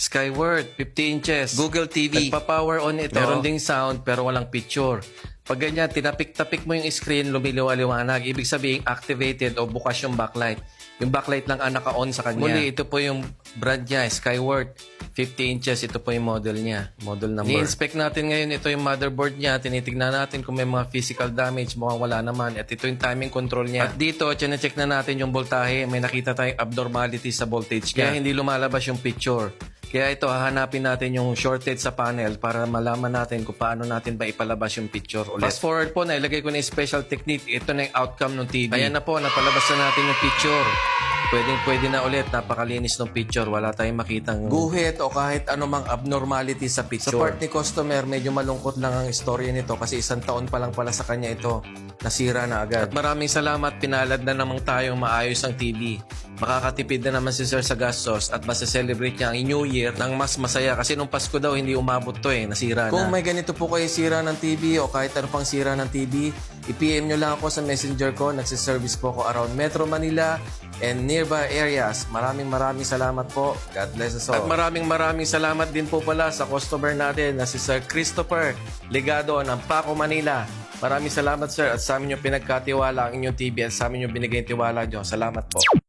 Skyward, 50 inches. Google TV. Nagpa-power on ito. Meron ding sound pero walang picture. Pag ganyan, tinapik-tapik mo yung screen, lumiliwa-liwanag. Ibig sabihin, activated o bukas yung backlight. Yung backlight lang ang naka-on sa kanya. Muli, ito po yung brand niya, Skyward. 50 inches, ito po yung model niya. Model number. Ni-inspect natin ngayon, ito yung motherboard niya. Tinitignan natin kung may mga physical damage. Mukhang wala naman. At ito yung timing control niya. At dito, check na natin yung voltahe. May nakita tayong abnormality sa voltage niya. Kaya hindi lumalabas yung picture. Kaya ito, hahanapin natin yung shortage sa panel para malaman natin kung paano natin ba ipalabas yung picture ulit. Fast forward po, nailagay ko na yung special technique. Ito na yung outcome ng TV. Ayan na po, napalabas na natin yung picture. Pwede na ulit, napakalinis ng picture. Wala tayong makitang guhit o kahit anumang abnormality sa picture. Sa part ni customer, medyo malungkot lang ang istorya nito kasi 1 taon pa lang pala sa kanya ito. Nasira na agad. At maraming salamat, pinalad na naman tayong maayos ang TV. Makakatipid na naman si Sir sa gastos at mas-celebrate niya ang New Year ng mas masaya kasi nung Pasko daw hindi umabot to nasira na. Kung may ganito po kayo sira ng TV o kahit ano pang sira ng TV, i-PM nyo lang ako sa messenger ko. Nagsiservice po ako around Metro Manila and nearby areas. Maraming salamat po. God bless us all. At maraming salamat din po pala sa customer natin na si Sir Christopher Legado ng Paco, Manila. Maraming salamat sir at sa amin yung pinagkatiwala ang inyong TV at sa amin yung binigay tiwala nyo. Salamat po.